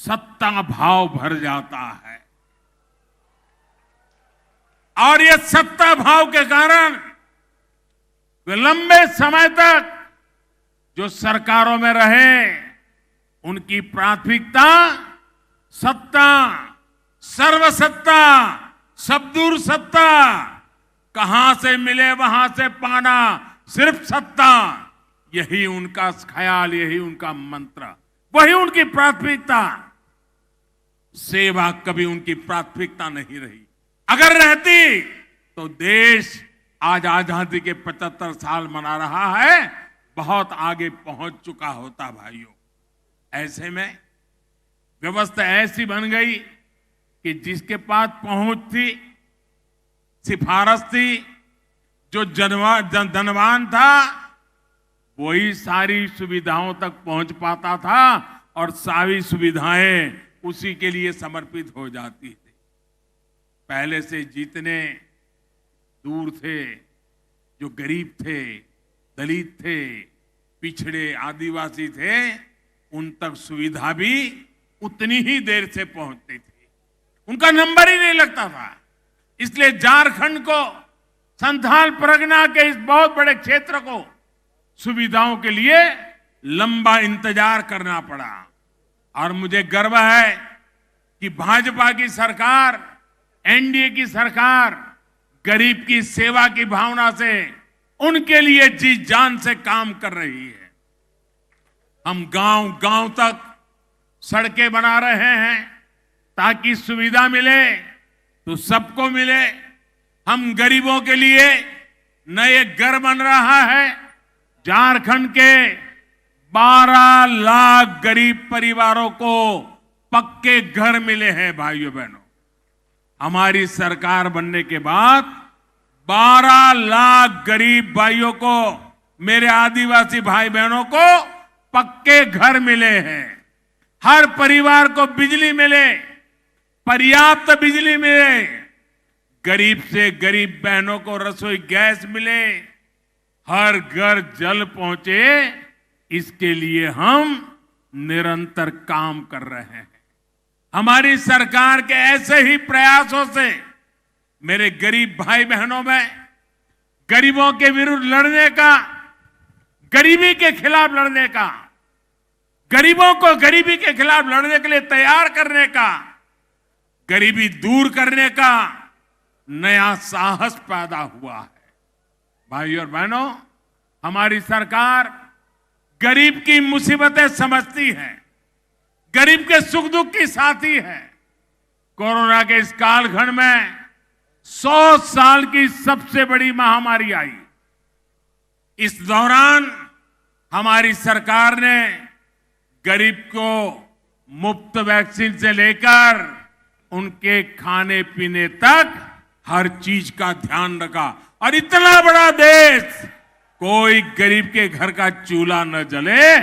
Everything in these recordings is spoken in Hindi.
सत्ता भाव भर जाता है। और ये सत्ता भाव के कारण वे लंबे समय तक जो सरकारों में रहे, उनकी प्राथमिकता सत्ता, सर्वसत्ता, सबदूर सत्ता, कहां से मिले वहां से पाना, सिर्फ सत्ता, यही उनका ख्याल, यही उनका मंत्र, वही उनकी प्राथमिकता। सेवा कभी उनकी प्राथमिकता नहीं रही। अगर रहती तो देश आज आजादी के 75 साल मना रहा है, बहुत आगे पहुंच चुका होता भाइयों। ऐसे में व्यवस्था ऐसी बन गई कि जिसके पास पहुंच थी, सिफारिश थी, जो धनवान था, वही सारी सुविधाओं तक पहुंच पाता था और सारी सुविधाएं उसी के लिए समर्पित हो जाती थी। पहले से जितने दूर थे, जो गरीब थे, दलित थे, पिछड़े आदिवासी थे, उन तक सुविधा भी उतनी ही देर से पहुंचती थी, उनका नंबर ही नहीं लगता था। इसलिए झारखंड को, संथाल परगना के इस बहुत बड़े क्षेत्र को सुविधाओं के लिए लंबा इंतजार करना पड़ा। और मुझे गर्व है कि भाजपा की सरकार, एनडीए की सरकार गरीब की सेवा की भावना से उनके लिए जी जान से काम कर रही है। हम गांव गांव तक सड़कें बना रहे हैं ताकि सुविधा मिले तो सबको मिले। हम गरीबों के लिए नए घर बन रहा है। झारखंड के 12 लाख गरीब परिवारों को पक्के घर मिले हैं भाइयों बहनों। हमारी सरकार बनने के बाद 12 लाख गरीब भाइयों को, मेरे आदिवासी भाई बहनों को पक्के घर मिले हैं। हर परिवार को बिजली मिले, पर्याप्त बिजली मिले, गरीब से गरीब बहनों को रसोई गैस मिले, हर घर जल पहुंचे, इसके लिए हम निरंतर काम कर रहे हैं। हमारी सरकार के ऐसे ही प्रयासों से मेरे गरीब भाई बहनों में गरीबों के विरुद्ध लड़ने का, गरीबी के खिलाफ लड़ने का, गरीबों को गरीबी के खिलाफ लड़ने के लिए तैयार करने का, गरीबी दूर करने का नया साहस पैदा हुआ है। भाइयों और बहनों, हमारी सरकार गरीब की मुसीबतें समझती है, गरीब के सुख दुख की साथी है। कोरोना के इस कालखंड में 100 साल की सबसे बड़ी महामारी आई। इस दौरान हमारी सरकार ने गरीब को मुफ्त वैक्सीन से लेकर उनके खाने पीने तक हर चीज का ध्यान रखा। और इतना बड़ा देश, कोई गरीब के घर का चूल्हा न जले,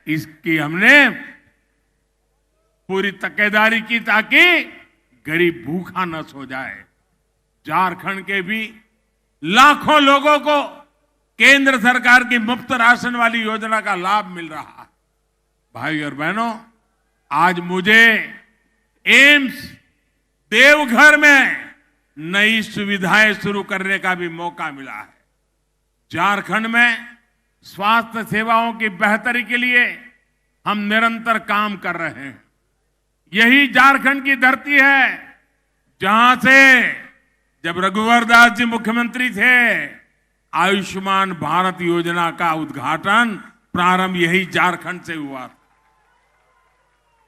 इसकी हमने पूरी तकेदारी की ताकि गरीब भूखा न सो जाए। झारखंड के भी लाखों लोगों को केंद्र सरकार की मुफ्त राशन वाली योजना का लाभ मिल रहा है। भाई और बहनों, आज मुझे एम्स देवघर में नई सुविधाएं शुरू करने का भी मौका मिला है। झारखंड में स्वास्थ्य सेवाओं की बेहतरी के लिए हम निरंतर काम कर रहे हैं। यही झारखंड की धरती है जहां से जब रघुवर दास जी मुख्यमंत्री थे, आयुष्मान भारत योजना का उद्घाटन प्रारंभ यही झारखंड से हुआ था।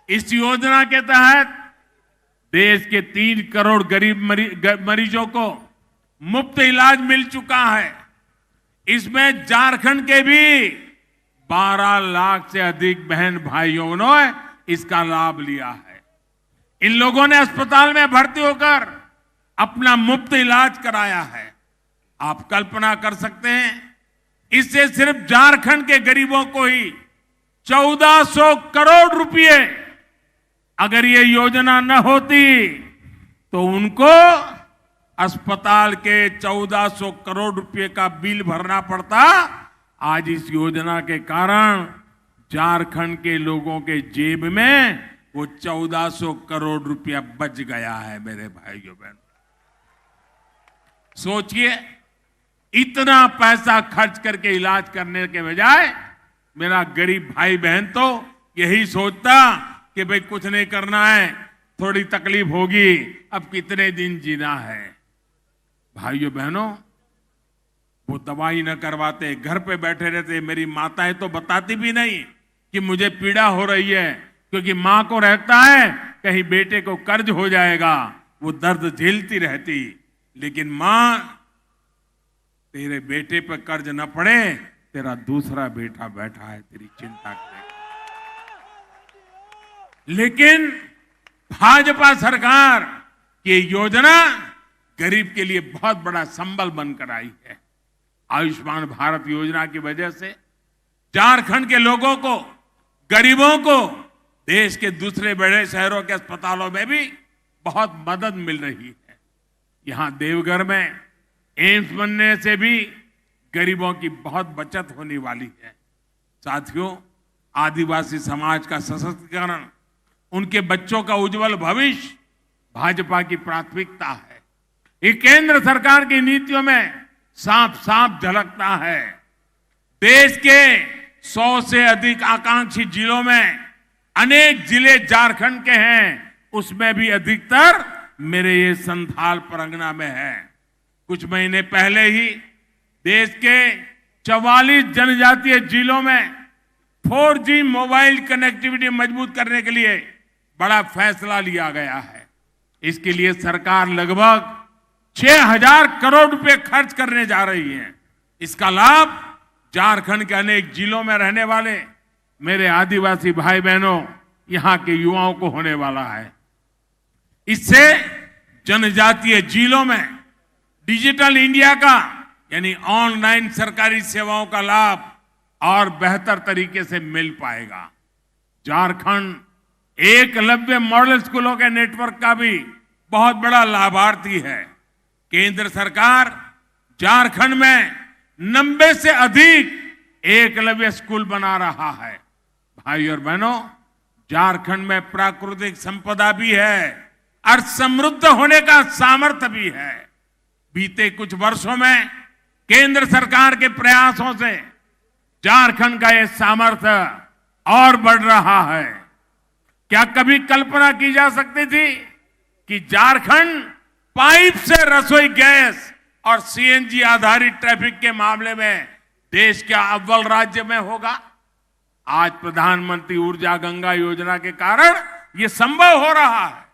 इस योजना के तहत देश के 3 करोड़ गरीब मरीजों को मुफ्त इलाज मिल चुका है। इसमें झारखंड के भी 12 लाख से अधिक बहन भाइयों ने इसका लाभ लिया है। इन लोगों ने अस्पताल में भर्ती होकर अपना मुफ्त इलाज कराया है। आप कल्पना कर सकते हैं, इससे सिर्फ झारखंड के गरीबों को ही 1400 करोड़ रुपए, अगर ये योजना न होती तो उनको अस्पताल के 1400 करोड़ रुपए का बिल भरना पड़ता। आज इस योजना के कारण झारखंड के लोगों के जेब में वो 1400 करोड़ रुपया बच गया है मेरे भाइयों बहनों। सोचिए, इतना पैसा खर्च करके इलाज करने के बजाय मेरा गरीब भाई बहन तो यही सोचता कि भाई कुछ नहीं करना है, थोड़ी तकलीफ होगी, अब कितने दिन जीना है। भाइयों बहनों, वो दवाई न करवाते, घर पे बैठे रहते। मेरी माताएं तो बताती भी नहीं कि मुझे पीड़ा हो रही है, क्योंकि मां को रहता है कहीं बेटे को कर्ज हो जाएगा, वो दर्द झेलती रहती। लेकिन मां, तेरे बेटे पर कर्ज न पड़े, तेरा दूसरा बेटा बैठा है तेरी चिंता करेगा। लेकिन भाजपा सरकार की योजना गरीब के लिए बहुत बड़ा संबल बनकर आई है। आयुष्मान भारत योजना की वजह से झारखंड के लोगों को, गरीबों को देश के दूसरे बड़े शहरों के अस्पतालों में भी बहुत मदद मिल रही है। यहां देवघर में एम्स बनने से भी गरीबों की बहुत बचत होने वाली है। साथियों, आदिवासी समाज का सशक्तिकरण, उनके बच्चों का उज्जवल भविष्य भाजपा की प्राथमिकता है। ये केंद्र सरकार की नीतियों में साफ साफ झलकता है। देश के 100 से अधिक आकांक्षी जिलों में अनेक जिले झारखंड के हैं, उसमें भी अधिकतर मेरे ये संथाल परगना में है। कुछ महीने पहले ही देश के 44 जनजातीय जिलों में 4G मोबाइल कनेक्टिविटी मजबूत करने के लिए बड़ा फैसला लिया गया है। इसके लिए सरकार लगभग 6000 करोड़ रुपए खर्च करने जा रही है। इसका लाभ झारखंड के अनेक जिलों में रहने वाले मेरे आदिवासी भाई बहनों, यहां के युवाओं को होने वाला है। इससे जनजातीय जिलों में डिजिटल इंडिया का, यानी ऑनलाइन सरकारी सेवाओं का लाभ और बेहतर तरीके से मिल पाएगा। झारखंड एकलव्य मॉडल स्कूलों के नेटवर्क का भी बहुत बड़ा लाभार्थी है। केंद्र सरकार झारखंड में 90 से अधिक एकलव्य स्कूल बना रहा है। भाई और बहनों, झारखंड में प्राकृतिक संपदा भी है और समृद्ध होने का सामर्थ्य भी है। बीते कुछ वर्षों में केंद्र सरकार के प्रयासों से झारखंड का यह सामर्थ्य और बढ़ रहा है। क्या कभी कल्पना की जा सकती थी कि झारखंड पाइप से रसोई गैस और सीएनजी आधारित ट्रैफिक के मामले में देश के अव्वल राज्य में होगा? आज प्रधानमंत्री ऊर्जा गंगा योजना के कारण यह संभव हो रहा है।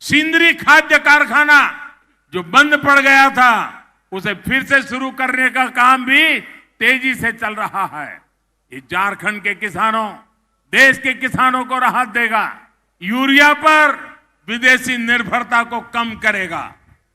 सिंदरी खाद्य कारखाना जो बंद पड़ गया था, उसे फिर से शुरू करने का काम भी तेजी से चल रहा है। ये झारखंड के किसानों, देश के किसानों को राहत देगा, यूरिया पर विदेशी निर्भरता को कम करेगा।